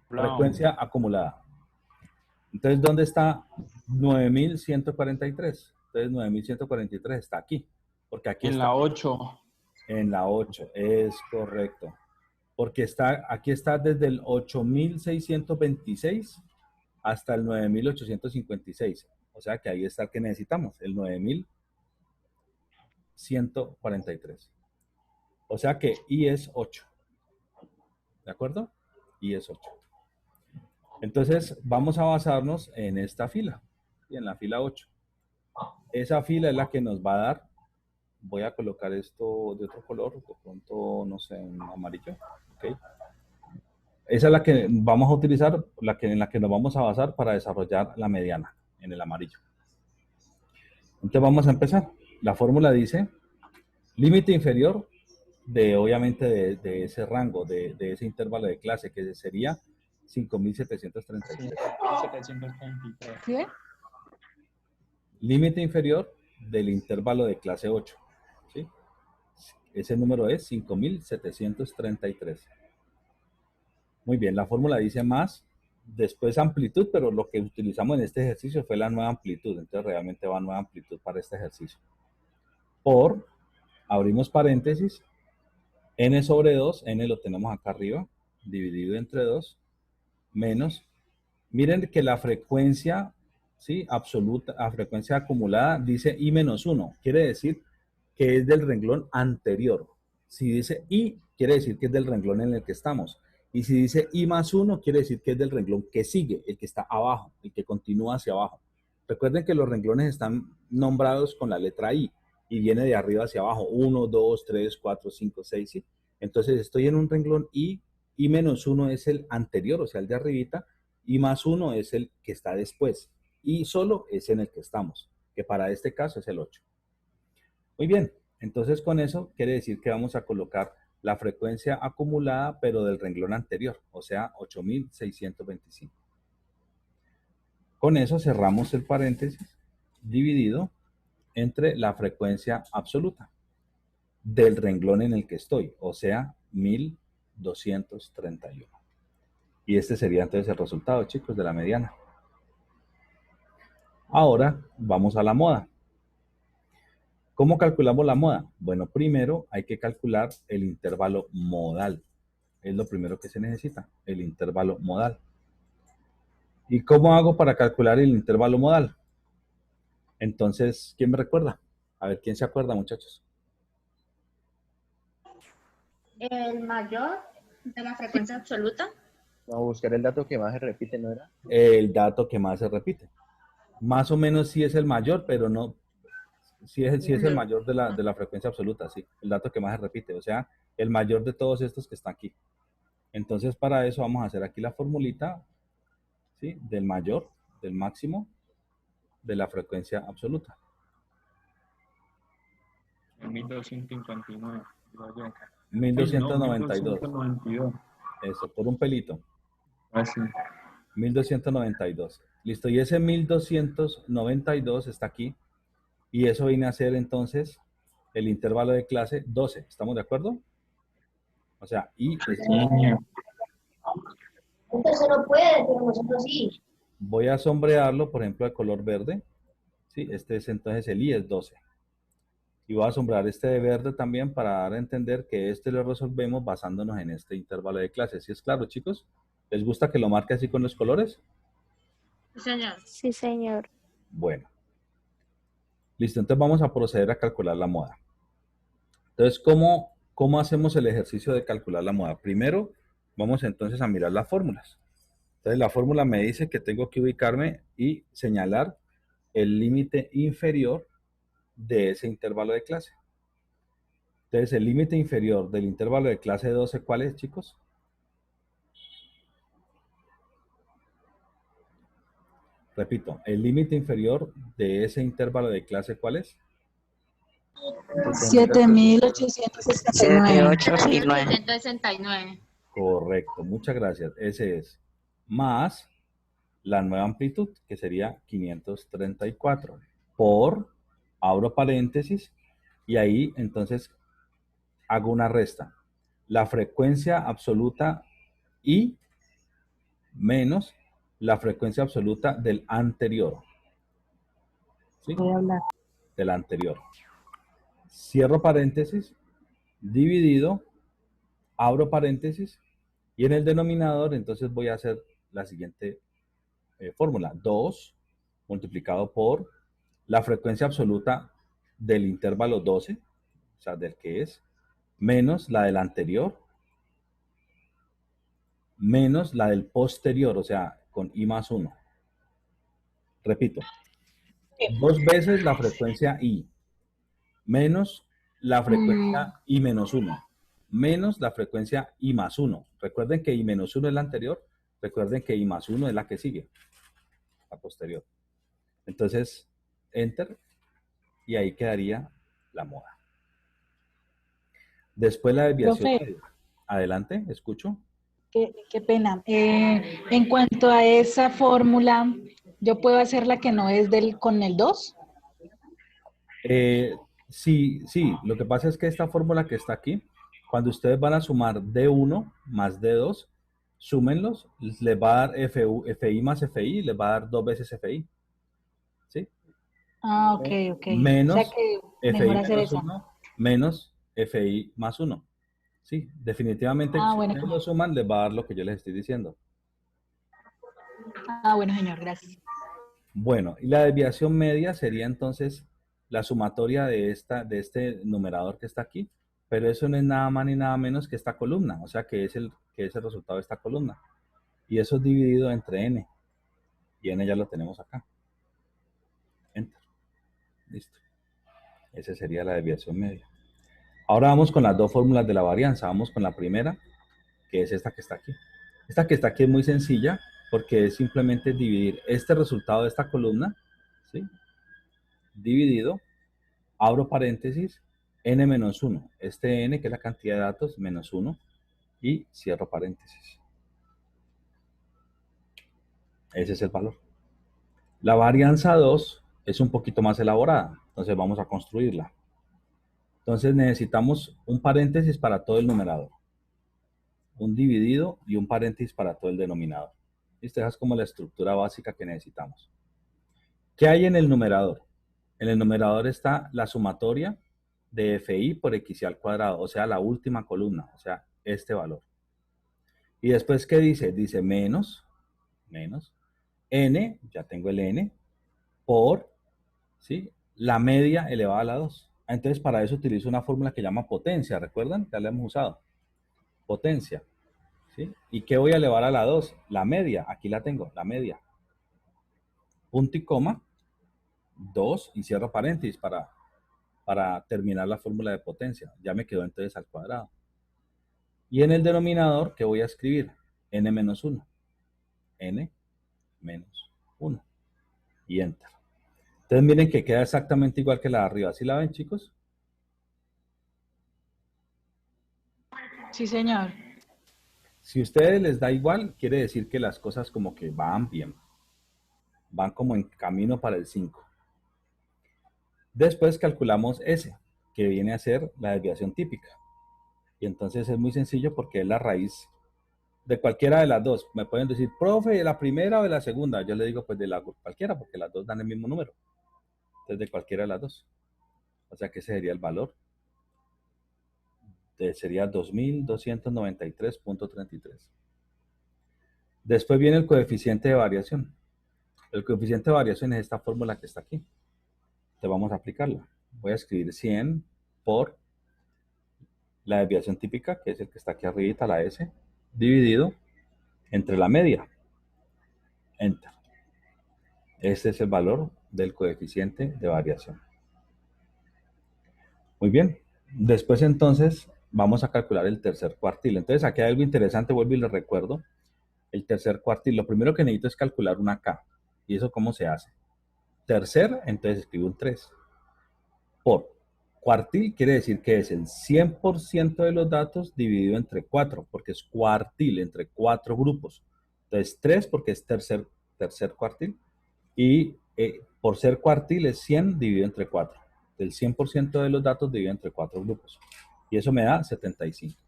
[SPEAKER 2] Frecuencia acumulada. Entonces, ¿dónde está 9143? Entonces, 9143 está aquí. Porque aquí
[SPEAKER 6] En
[SPEAKER 2] está.
[SPEAKER 6] la 8.
[SPEAKER 2] En la 8, es correcto. Porque aquí está desde el 8626 hasta el 9856. O sea que ahí está el que necesitamos, el 9143. O sea que I es 8. ¿De acuerdo? I es 8. Entonces, vamos a basarnos en esta fila, y en la fila 8. Esa fila es la que nos va a dar, voy a colocar esto de otro color, de pronto, no sé, en amarillo, ¿ok? Esa es la que vamos a utilizar, en la que nos vamos a basar para desarrollar la mediana, en el amarillo. Entonces vamos a empezar. La fórmula dice límite inferior de, obviamente, de ese rango, de ese intervalo de clase, que sería 5.733.
[SPEAKER 4] 723.
[SPEAKER 1] ¿Qué?
[SPEAKER 2] Límite inferior del intervalo de clase 8. ¿Sí? Ese número es 5.733. Muy bien, la fórmula dice más, después amplitud, pero lo que utilizamos en este ejercicio fue la nueva amplitud. Entonces realmente va nueva amplitud para este ejercicio. Por, abrimos paréntesis, n sobre 2, n lo tenemos acá arriba, dividido entre 2, menos, miren que la frecuencia, ¿sí? Absoluta, a frecuencia acumulada, dice i menos 1, quiere decir que es del renglón anterior. Si dice i, quiere decir que es del renglón en el que estamos. Y si dice i más 1, quiere decir que es del renglón que sigue, el que está abajo, el que continúa hacia abajo. Recuerden que los renglones están nombrados con la letra i y viene de arriba hacia abajo, 1, 2, 3, 4, 5, 6, ¿sí? Entonces estoy en un renglón i menos 1 es el anterior, o sea, el de arribita, y más 1 es el que está después, y solo es en el que estamos, que para este caso es el 8. Muy bien, entonces con eso quiere decir que vamos a colocar la frecuencia acumulada, pero del renglón anterior, o sea, 8.625. Con eso cerramos el paréntesis dividido entre la frecuencia absoluta del renglón en el que estoy, o sea, 1.231. Y este sería entonces el resultado, chicos, de la mediana. Ahora vamos a la moda. ¿Cómo calculamos la moda? Bueno, primero hay que calcular el intervalo modal. Es lo primero que se necesita, el intervalo modal. ¿Y cómo hago para calcular el intervalo modal? Entonces, ¿quién me recuerda? A ver, ¿quién se acuerda, muchachos?
[SPEAKER 7] El mayor de la frecuencia absoluta.
[SPEAKER 3] Vamos a buscar el dato que más se repite, ¿no era?
[SPEAKER 2] El dato que más se repite. Más o menos sí es el mayor, pero no, sí es el mayor de la frecuencia absoluta, sí. El dato que más se repite, o sea, el mayor de todos estos que están aquí. Entonces, para eso vamos a hacer aquí la formulita, ¿sí? Del mayor, del máximo, de la frecuencia absoluta.
[SPEAKER 4] 1259.
[SPEAKER 2] 1292.
[SPEAKER 4] 1292.
[SPEAKER 2] Eso, por un pelito.
[SPEAKER 4] Así.
[SPEAKER 2] 1292. Listo, y ese 1292 está aquí. Y eso viene a ser entonces el intervalo de clase 12. ¿Estamos de acuerdo? O sea, y
[SPEAKER 7] Entonces no puede, pero nosotros sí.
[SPEAKER 2] voy a sombrearlo, por ejemplo, de color verde. ¿Sí? Este es entonces el i es 12. Y voy a sombrear este de verde también para dar a entender que este lo resolvemos basándonos en este intervalo de clase. ¿Sí es claro, chicos? ¿Les gusta que lo marque así con los colores?
[SPEAKER 7] Sí, señor.
[SPEAKER 8] Sí, señor.
[SPEAKER 2] Bueno. Listo, entonces vamos a proceder a calcular la moda. Entonces, ¿cómo hacemos el ejercicio de calcular la moda? Primero, vamos entonces a mirar las fórmulas. Entonces, la fórmula me dice que tengo que ubicarme y señalar el límite inferior de ese intervalo de clase. Entonces, el límite inferior del intervalo de clase 12, ¿cuál es, chicos? Repito, el límite inferior de ese intervalo de clase, ¿cuál es?
[SPEAKER 8] 7.869.
[SPEAKER 7] 869.
[SPEAKER 2] Correcto, muchas gracias. Ese es. Más la nueva amplitud, que sería 534. Por, abro paréntesis, y ahí entonces hago una resta. La frecuencia absoluta y menos la frecuencia absoluta del anterior. ¿Sí? Del anterior. Cierro paréntesis, dividido, abro paréntesis, y en el denominador entonces voy a hacer la siguiente fórmula. 2 multiplicado por la frecuencia absoluta del intervalo 12, o sea, del que es, menos la del anterior, menos la del posterior, o sea, con i más 1. Repito, 2 veces la frecuencia i, menos la frecuencia i menos 1, menos la frecuencia i más 1. Recuerden que i menos 1 es la anterior, recuerden que i más 1 es la que sigue, la posterior. Entonces, enter, y ahí quedaría la moda. Después la desviación
[SPEAKER 8] Profe.
[SPEAKER 2] media. Adelante, escucho.
[SPEAKER 8] Qué pena. En cuanto a esa fórmula, ¿yo puedo hacer la que no es con el 2?
[SPEAKER 2] Sí, lo que pasa es que esta fórmula que está aquí, cuando ustedes van a sumar D1 más D2, súmenlos, les va a dar FI más FI, les va a dar 2 veces FI. ¿Sí?
[SPEAKER 8] Ah, ok.
[SPEAKER 2] Menos
[SPEAKER 8] o sea que
[SPEAKER 2] FI
[SPEAKER 8] mejor hacer
[SPEAKER 2] menos
[SPEAKER 8] esa.
[SPEAKER 2] 1 menos FI más 1. Sí, definitivamente si
[SPEAKER 8] Bueno,
[SPEAKER 2] ustedes lo suman, les va a dar lo que yo les estoy diciendo.
[SPEAKER 8] Bueno, señor, gracias.
[SPEAKER 2] Bueno, y la desviación media sería entonces la sumatoria de este numerador que está aquí, pero eso no es nada más ni nada menos que esta columna, o sea que es el resultado de esta columna. Y eso es dividido entre n, y n ya lo tenemos acá. Enter. Listo. Esa sería la desviación media. Ahora vamos con las dos fórmulas de la varianza. Vamos con la primera, que es esta que está aquí. Esta que está aquí es muy sencilla, porque es simplemente dividir este resultado de esta columna, ¿sí? Dividido, abro paréntesis, n menos 1. Este n, que es la cantidad de datos, menos 1, y cierro paréntesis. Ese es el valor. La varianza 2 es un poquito más elaborada, entonces vamos a construirla. Entonces necesitamos un paréntesis para todo el numerador, un dividido y un paréntesis para todo el denominador. Esta es como la estructura básica que necesitamos. ¿Qué hay en el numerador? En el numerador está la sumatoria de FI por X al cuadrado, o sea, la última columna, o sea, este valor. Y después, ¿qué dice? Dice menos, n, ya tengo el n, por, ¿sí? La media elevada a la 2. Entonces, para eso utilizo una fórmula que llama potencia, ¿recuerdan? Ya la hemos usado. Potencia, ¿sí? ¿Y qué voy a elevar a la 2? La media, aquí la tengo, la media. Punto y coma, 2, y cierro paréntesis para terminar la fórmula de potencia. Ya me quedó entonces al cuadrado. Y en el denominador, ¿qué voy a escribir? n menos 1. n menos 1. Y enter. Entonces miren que queda exactamente igual que la de arriba. ¿Sí la ven, chicos?
[SPEAKER 8] Sí, señor.
[SPEAKER 2] Si a ustedes les da igual, quiere decir que las cosas como que van bien. Van como en camino para el 5. Después calculamos S, que viene a ser la desviación típica. Y entonces es muy sencillo porque es la raíz de cualquiera de las dos. Me pueden decir, profe, ¿de la primera o de la segunda? Yo le digo, pues de la cualquiera, porque las dos dan el mismo número. Entonces, de cualquiera de las dos. O sea que ese sería el valor. Sería 2293.33. Después viene el coeficiente de variación. El coeficiente de variación es esta fórmula que está aquí. Entonces vamos a aplicarla. Voy a escribir 100 por la desviación típica, que es el que está aquí arribita, la S, dividido entre la media. Enter. Este es el valor del coeficiente de variación. Muy bien. Después entonces vamos a calcular el tercer cuartil. Entonces aquí hay algo interesante, vuelvo y les recuerdo. El tercer cuartil, lo primero que necesito es calcular una K. ¿Y eso cómo se hace? Tercer, entonces escribo un 3. Por cuartil quiere decir que es el 100% de los datos dividido entre 4, porque es cuartil, entre 4 grupos. Entonces 3 porque es tercer cuartil. Y por ser cuartil es 100 dividido entre 4. El 100% de los datos dividido entre 4 grupos. Y eso me da 75.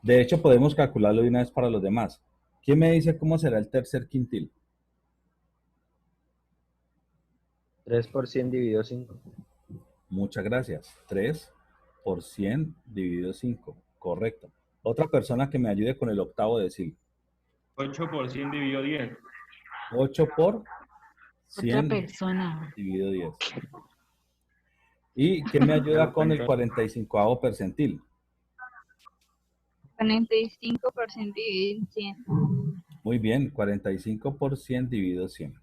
[SPEAKER 2] De hecho, podemos calcularlo de una vez para los demás. ¿Quién me dice cómo será el tercer quintil?
[SPEAKER 3] 3 por 100 dividido 5.
[SPEAKER 2] Muchas gracias. 3 por 100 dividido 5. Correcto. Otra persona que me ayude con el octavo decil.
[SPEAKER 4] 8 por 100 dividido 10.
[SPEAKER 2] 8 por 100
[SPEAKER 8] Otra persona.
[SPEAKER 2] dividido 10. ¿Y quién me ayuda con el 45avo percentil?
[SPEAKER 1] 45% dividido en 100.
[SPEAKER 2] Muy bien, 45 por 100 dividido 100.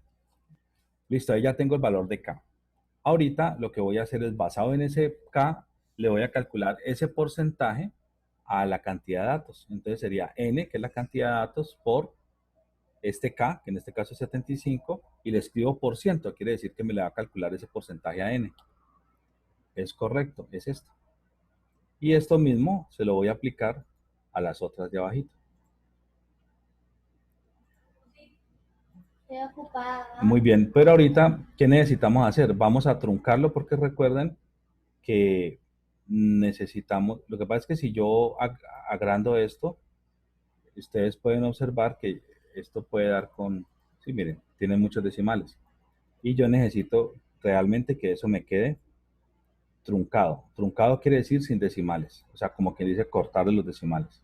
[SPEAKER 2] Listo, ahí ya tengo el valor de K. Ahorita lo que voy a hacer es, basado en ese K, le voy a calcular ese porcentaje a la cantidad de datos. Entonces sería N, que es la cantidad de datos, por este K, que en este caso es 75, y le escribo por ciento. Quiere decir que me le va a calcular ese porcentaje a N. Es correcto, es esto. Y esto mismo se lo voy a aplicar a las otras de abajito.
[SPEAKER 7] Estoy ocupada.
[SPEAKER 2] Muy bien, pero ahorita, ¿qué necesitamos hacer? Vamos a truncarlo porque recuerden que necesitamos, lo que pasa es que si yo agrando esto, ustedes pueden observar que esto puede dar con, sí, miren, tiene muchos decimales. Y yo necesito realmente que eso me quede truncado. Truncado quiere decir sin decimales, o sea, como que dice cortarle los decimales.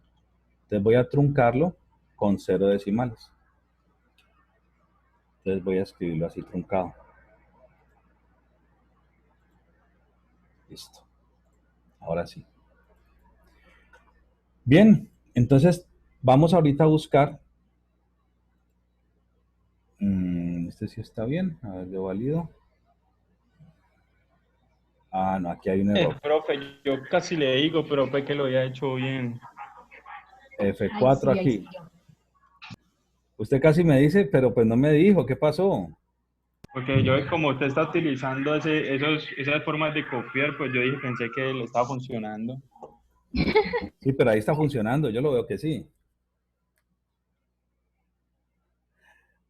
[SPEAKER 2] Entonces voy a truncarlo con 0 decimales. Entonces voy a escribirlo así truncado. Listo. Ahora sí. Bien, entonces vamos ahorita a buscar. Este sí está bien. A ver, yo valido. Ah, no, aquí hay un error.
[SPEAKER 4] Profe, yo casi le digo, pero fue que lo había hecho bien.
[SPEAKER 2] F4
[SPEAKER 8] Ahí
[SPEAKER 2] aquí.
[SPEAKER 8] sí, yo.
[SPEAKER 2] Usted casi me dice, pero pues no me dijo. ¿Qué pasó?
[SPEAKER 4] Porque yo, como usted está utilizando esas formas de copiar, pues yo dije, pensé que le estaba funcionando.
[SPEAKER 2] Sí, pero ahí está funcionando. Yo lo veo que sí.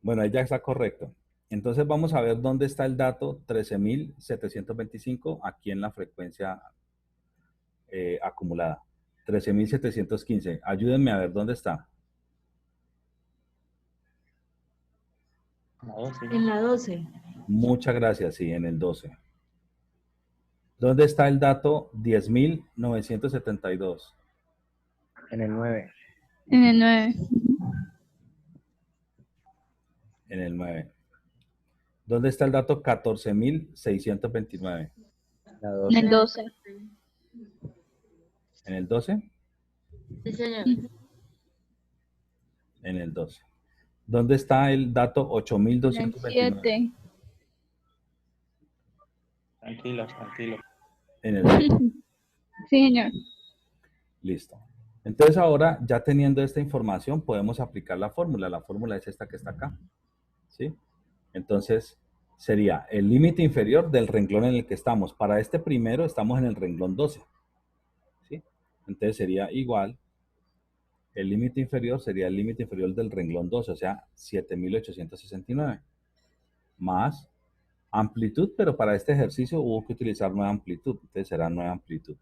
[SPEAKER 2] Bueno, ahí ya está correcto. Entonces vamos a ver dónde está el dato 13.725 aquí en la frecuencia acumulada. 13.715. Ayúdenme a ver dónde está.
[SPEAKER 8] En la 12.
[SPEAKER 2] Muchas gracias, sí, en el 12. ¿Dónde está el dato 10.972?
[SPEAKER 3] En el 9.
[SPEAKER 1] En el 9.
[SPEAKER 2] En el 9. ¿Dónde está el dato 14.629?
[SPEAKER 3] La
[SPEAKER 1] En el
[SPEAKER 3] 12.
[SPEAKER 1] 12.
[SPEAKER 2] ¿En el 12?
[SPEAKER 7] Sí, señor.
[SPEAKER 2] En el 12. ¿Dónde está el dato
[SPEAKER 1] En el
[SPEAKER 2] 8.229?
[SPEAKER 1] 7.
[SPEAKER 4] Tranquilos, tranquilos.
[SPEAKER 2] En el 7.
[SPEAKER 1] Sí, señor.
[SPEAKER 2] Listo. Entonces ahora, ya teniendo esta información, podemos aplicar la fórmula. La fórmula es esta que está acá. ¿Sí? Entonces, sería el límite inferior del renglón en el que estamos. Para este primero, estamos en el renglón 12. ¿Sí? Entonces sería igual, el límite inferior sería el límite inferior del renglón 12, o sea, 7.869. Más amplitud, pero para este ejercicio hubo que utilizar nueva amplitud. Entonces será nueva amplitud.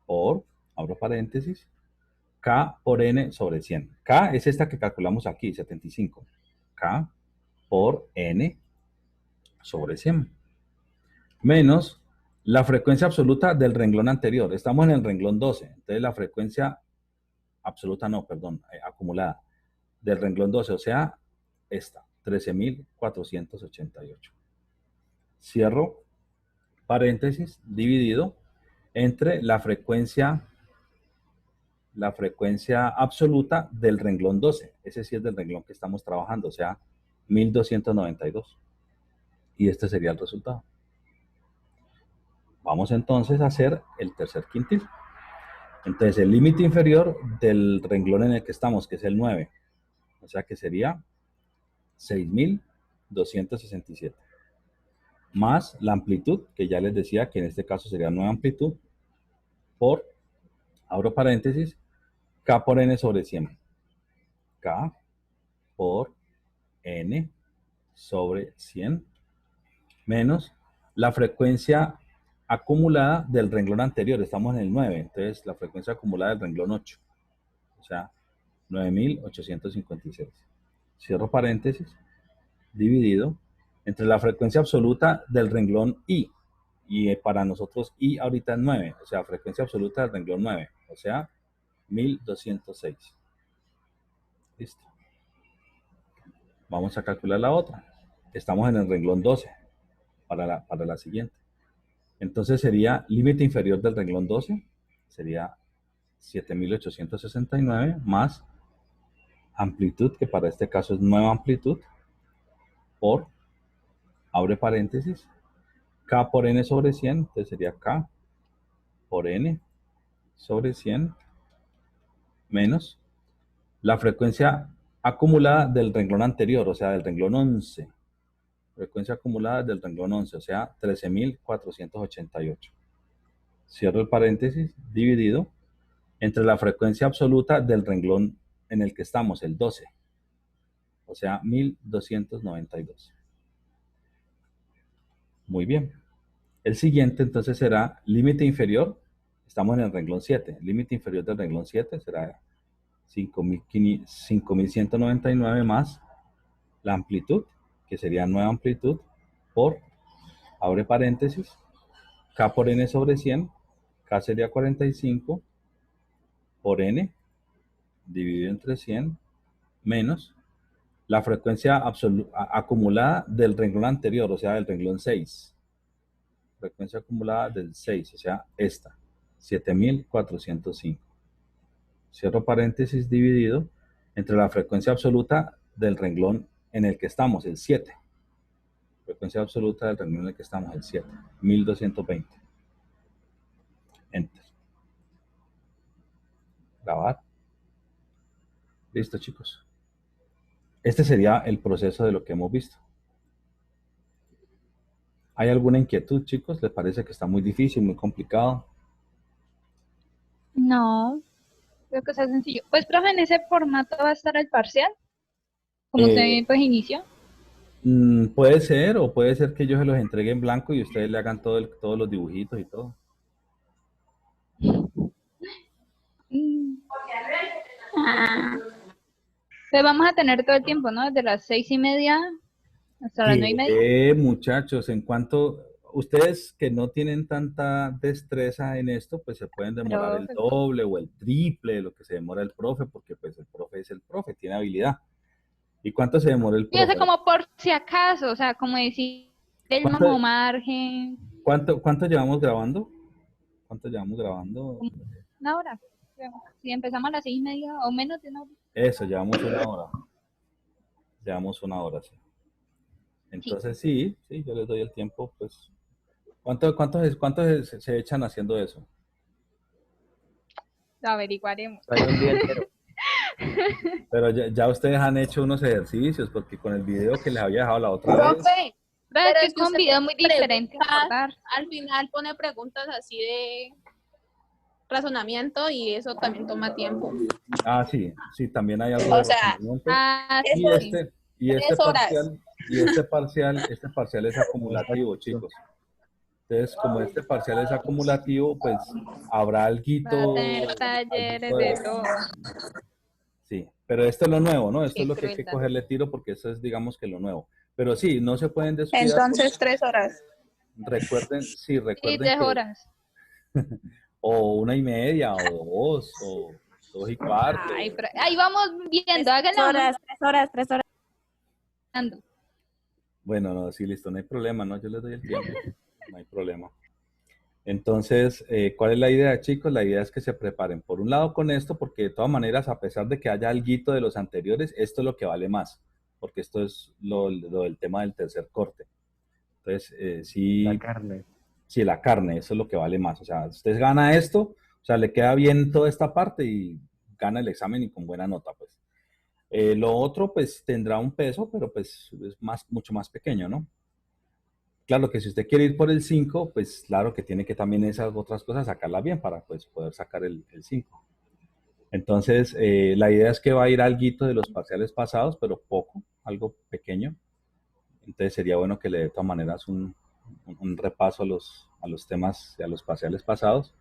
[SPEAKER 2] Por, abro paréntesis, K por N sobre 100. K es esta que calculamos aquí, 75. K por N sobre 100. Menos la frecuencia absoluta del renglón anterior. Estamos en el renglón 12. Entonces la frecuencia absoluta no, perdón, acumulada del renglón 12, o sea, esta, 13.488. Cierro paréntesis, dividido entre la frecuencia absoluta del renglón 12. Ese sí es del renglón que estamos trabajando, o sea, 1.292. Y este sería el resultado. Vamos entonces a hacer el tercer quintil. Entonces, el límite inferior del renglón en el que estamos, que es el 9, o sea que sería 6.267. Más la amplitud, que ya les decía que en este caso sería nueva amplitud, por, abro paréntesis, K por N sobre 100. K por N sobre 100 menos la frecuencia acumulada del renglón anterior. Estamos en el 9, entonces la frecuencia acumulada del renglón 8. O sea, 9.856. Cierro paréntesis, dividido entre la frecuencia absoluta del renglón I. Y para nosotros I ahorita es 9, o sea, frecuencia absoluta del renglón 9. O sea, 1.206. Listo. Vamos a calcular la otra. Estamos en el renglón 12 para la siguiente. Entonces sería límite inferior del renglón 12, sería 7.869 más amplitud, que para este caso es nueva amplitud, por, abre paréntesis, K por N sobre 100, entonces sería K por N sobre 100 menos la frecuencia acumulada del renglón anterior, o sea, del renglón 11, frecuencia acumulada del renglón 11, o sea, 13.488. Cierro el paréntesis, dividido entre la frecuencia absoluta del renglón en el que estamos, el 12, o sea, 1.292. Muy bien. El siguiente entonces será límite inferior. Estamos en el renglón 7. Límite inferior del renglón 7 será 5.199 más la amplitud, que sería nueva amplitud, por, abre paréntesis, K por N sobre 100. K sería 45 por N dividido entre 100 menos la frecuencia acumulada del renglón anterior, o sea, del renglón 6. Frecuencia acumulada del 6, o sea, esta, 7.405. Cierro paréntesis, dividido entre la frecuencia absoluta del renglón en el que estamos, el 7. Frecuencia absoluta del renglón en el que estamos, el 7, 1.220. Enter. Grabar. Listo, chicos. Este sería el proceso de lo que hemos visto. ¿Hay alguna inquietud, chicos? ¿Les parece que está muy difícil, muy complicado?
[SPEAKER 1] No, creo que está sencillo. Pues, profe, en ese formato va a estar el parcial, como usted pues inició.
[SPEAKER 2] Puede ser, o puede ser que yo se los entregue en blanco y ustedes le hagan todos los dibujitos y todo.
[SPEAKER 1] Pues vamos a tener todo el tiempo, ¿no? Desde las 6:30 hasta las 9:30.
[SPEAKER 2] Muchachos, en cuanto ustedes que no tienen tanta destreza en esto, pues se pueden demorar el doble o el triple de lo que se demora el profe, porque pues el profe es el profe, tiene habilidad. ¿Y cuánto se demora el profe?
[SPEAKER 1] Fíjese como por si acaso, o sea, como decir el mismo margen.
[SPEAKER 2] ¿Cuánto llevamos grabando? ¿Cuánto llevamos grabando?
[SPEAKER 1] Una hora. Si empezamos a las 6:30 o menos de una hora.
[SPEAKER 2] Eso, llevamos una hora. Llevamos una hora, sí. Entonces sí, yo les doy el tiempo, pues. ¿Cuántos se echan haciendo eso?
[SPEAKER 1] Lo averiguaremos.
[SPEAKER 2] Pero ya ustedes han hecho unos ejercicios, porque con el video que les había dejado la otra vez.
[SPEAKER 1] Pero es que es un video muy diferente.
[SPEAKER 9] Al final pone preguntas así de razonamiento y eso también toma tiempo.
[SPEAKER 2] Ah, sí, también hay algo de razonamiento. Este parcial es acumulativo, chicos. Entonces, como este parcial es acumulativo, pues habrá alguito.
[SPEAKER 1] Va a tener talleres de todo.
[SPEAKER 2] Sí, pero esto es lo nuevo, ¿no? Esto es lo que hay que cogerle tiro porque eso es, digamos, que lo nuevo. Pero sí, no se pueden descuidar.
[SPEAKER 9] Entonces, 3 horas.
[SPEAKER 2] Recuerden.
[SPEAKER 1] Y 3 horas.
[SPEAKER 2] O 1:30, o 2, o 2:15.
[SPEAKER 1] Ahí vamos viendo.
[SPEAKER 9] 3 horas.
[SPEAKER 2] Bueno, no, sí, listo, no hay problema, ¿no? Yo les doy el tiempo, no hay problema. Entonces, ¿cuál es la idea, chicos? La idea es que se preparen, por un lado con esto, porque de todas maneras, a pesar de que haya alguito de los anteriores, esto es lo que vale más, porque esto es lo del tema del tercer corte. Entonces, sí.
[SPEAKER 3] La carne.
[SPEAKER 2] Sí, la carne, eso es lo que vale más. O sea, usted gana esto, o sea, le queda bien toda esta parte y gana el examen y con buena nota, pues. Lo otro, pues, tendrá un peso, pero pues es mucho más pequeño, ¿no? Claro que si usted quiere ir por el 5, pues claro que tiene que también esas otras cosas sacarlas bien para pues poder sacar el 5. Entonces, la idea es que va a ir alguito de los parciales pasados, pero poco, algo pequeño. Entonces sería bueno que le dé de todas maneras un repaso a los temas, a los parciales pasados.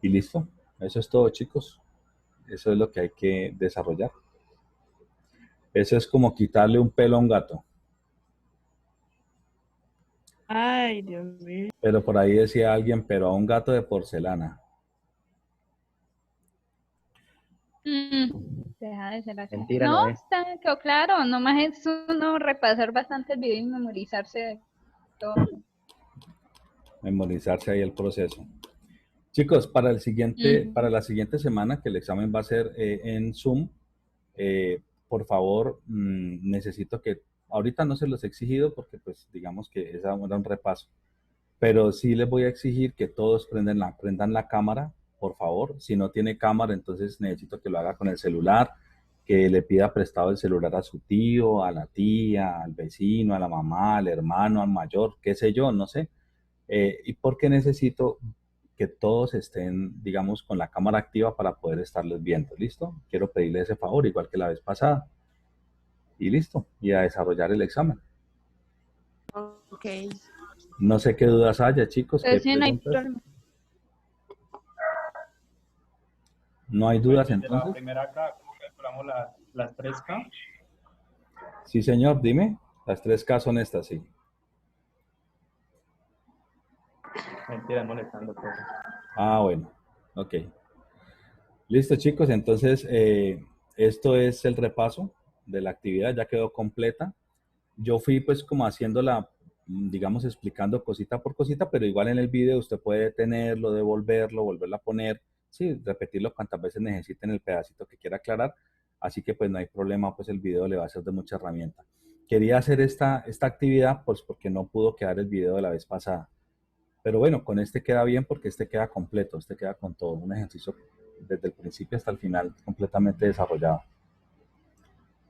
[SPEAKER 2] Y listo. Eso es todo, chicos. Eso es lo que hay que desarrollar. Eso es como quitarle un pelo a un gato.
[SPEAKER 9] Ay, Dios mío.
[SPEAKER 2] Pero por ahí decía alguien, pero a un gato de porcelana.
[SPEAKER 1] Deja de ser así.
[SPEAKER 3] Mentira,
[SPEAKER 1] no,
[SPEAKER 3] no es.
[SPEAKER 1] quedó claro. Nomás es uno repasar bastante el video y memorizarse todo.
[SPEAKER 2] Memorizarse ahí el proceso. Chicos, para la siguiente semana, que el examen va a ser en Zoom, por favor, necesito que, ahorita no se los he exigido porque pues digamos que esa era un repaso, pero sí les voy a exigir que todos prendan la cámara, por favor. Si no tiene cámara, entonces necesito que lo haga con el celular que le pida prestado el celular a su tío, a la tía, al vecino, a la mamá, al hermano, al mayor, qué sé yo, no sé. Y porque necesito que todos estén, digamos, con la cámara activa para poder estarles viendo. ¿Listo? Quiero pedirle ese favor, igual que la vez pasada. Y listo. Y a desarrollar el examen.
[SPEAKER 9] Ok.
[SPEAKER 2] No sé qué dudas haya, chicos. ¿Qué
[SPEAKER 1] Entonces, sí, no hay
[SPEAKER 2] preguntas?
[SPEAKER 1] problema.
[SPEAKER 2] ¿No hay
[SPEAKER 4] Pues,
[SPEAKER 2] dudas
[SPEAKER 4] desde la
[SPEAKER 2] entonces?
[SPEAKER 4] primera acá, ¿cómo calculamos las 3K?
[SPEAKER 2] Sí, señor, dime. Las 3K son estas, sí.
[SPEAKER 4] Mentira, molestando, profe.
[SPEAKER 2] Ah, bueno. Ok. Listo, chicos. Entonces, esto es el repaso de la actividad. Ya quedó completa. Yo fui pues como haciéndola, digamos, explicando cosita por cosita, pero igual en el video usted puede detenerlo, devolverlo, volverlo a poner, sí, repetirlo cuantas veces necesiten el pedacito que quiera aclarar. Así que pues no hay problema, pues el video le va a ser de mucha herramienta. Quería hacer esta actividad pues porque no pudo quedar el video de la vez pasada. Pero bueno, con este queda bien porque este queda completo, este queda con todo, un ejercicio desde el principio hasta el final completamente desarrollado.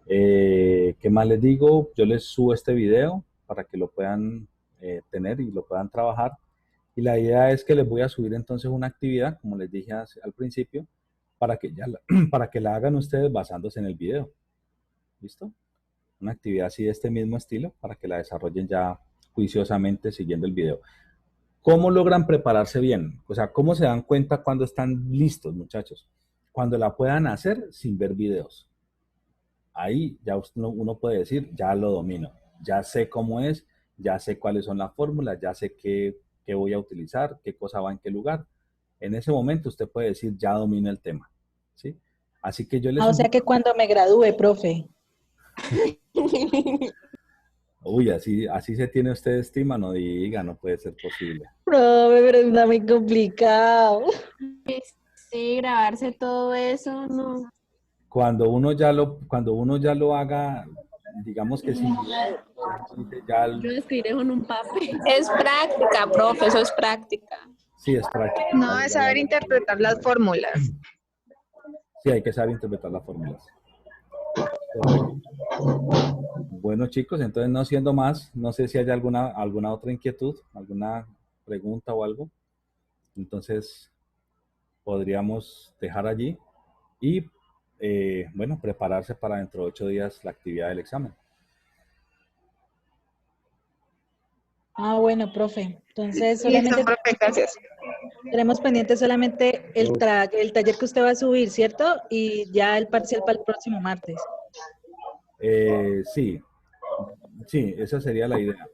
[SPEAKER 2] ¿Qué más les digo? Yo les subo este video para que lo puedan tener y lo puedan trabajar. Y la idea es que les voy a subir entonces una actividad, como les dije al principio, para que, para que la hagan ustedes basándose en el video. ¿Listo? Una actividad así de este mismo estilo para que la desarrollen ya juiciosamente siguiendo el video. ¿Cómo logran prepararse bien? O sea, ¿cómo se dan cuenta cuando están listos, muchachos? Cuando la puedan hacer sin ver videos. Ahí ya uno puede decir, ya lo domino, ya sé cómo es, ya sé cuáles son las fórmulas, ya sé qué voy a utilizar, qué cosa va en qué lugar. En ese momento usted puede decir, ya domino el tema, ¿sí? Así que yo les
[SPEAKER 8] O sea que cuando me gradúe, profe.
[SPEAKER 2] Uy, así se tiene usted estima, no diga, no puede ser posible.
[SPEAKER 8] Profe, pero está muy complicado.
[SPEAKER 9] Sí, grabarse todo eso, no.
[SPEAKER 2] Cuando uno ya lo haga, digamos que sin video, ya,
[SPEAKER 9] Yo escribiré con un papel. Es práctica, profe, eso es práctica.
[SPEAKER 2] sí es práctico.
[SPEAKER 10] No, es saber interpretar las fórmulas.
[SPEAKER 2] Sí, hay que saber interpretar las fórmulas. Correcto. Bueno, chicos, entonces no siendo más, no sé si hay alguna otra inquietud, alguna pregunta o algo. Entonces, podríamos dejar allí y, bueno, prepararse para dentro de 8 días la actividad del examen.
[SPEAKER 8] Ah, bueno, profe. Entonces,
[SPEAKER 10] Listo,
[SPEAKER 8] solamente
[SPEAKER 10] profe, gracias.
[SPEAKER 8] tenemos pendiente solamente el taller que usted va a subir, ¿cierto? Y ya el parcial para el próximo martes.
[SPEAKER 2] Sí, esa sería la idea.